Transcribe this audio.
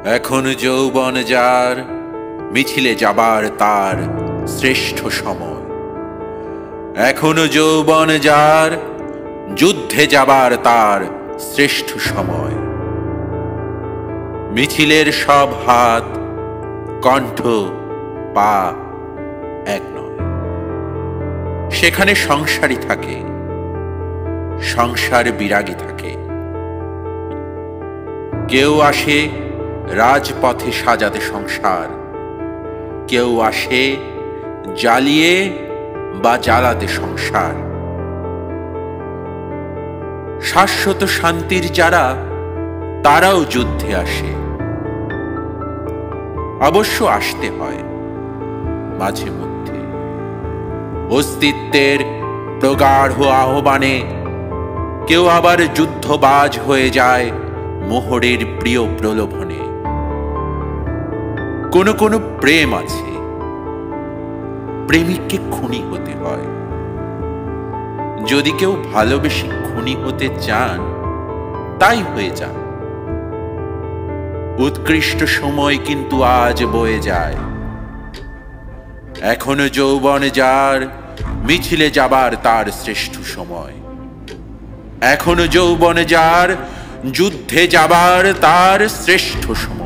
এখন যৌবন যার, মিছিলে যাবার তার শ্রেষ্ঠ সময়। এখনো যৌবন যার, যুদ্ধে যাবার তার শ্রেষ্ঠ সময়। মিছিলের সব হাত, কণ্ঠ, পা এক নয়। সেখানে সংসারী থাকে, সংসার বিরাগী থাকে। কেউ আসে রাজপথে সাজাতে সংসার, কেউ আসে জ্বালিয়ে বা জ্বালাতে সংসার। শাশ্বত শান্তির যারা, তারাও যুদ্ধে আসে। অবশ্য আসতে হয় মাঝে মধ্যে। অস্তিত্বের প্রগাঢ় আহ্বানে কেউ আবার যুদ্ধবাজ হয়ে যায় মোহরের প্রিয় প্রলোভনে। কোনো কোনো প্রেম আছে, প্রেমিককে খুনি হতে হয়। যদি কেউ ভালোবেসে খুনি হতে চান, তাই হয়ে যান। উৎকৃষ্ট সময় কিন্তু আজ বয়ে যায়। এখনো যৌবন যার, মিছিলে যাবার তার শ্রেষ্ঠ সময়। এখনো যৌবন যার, যুদ্ধে যাবার তার শ্রেষ্ঠ সময়।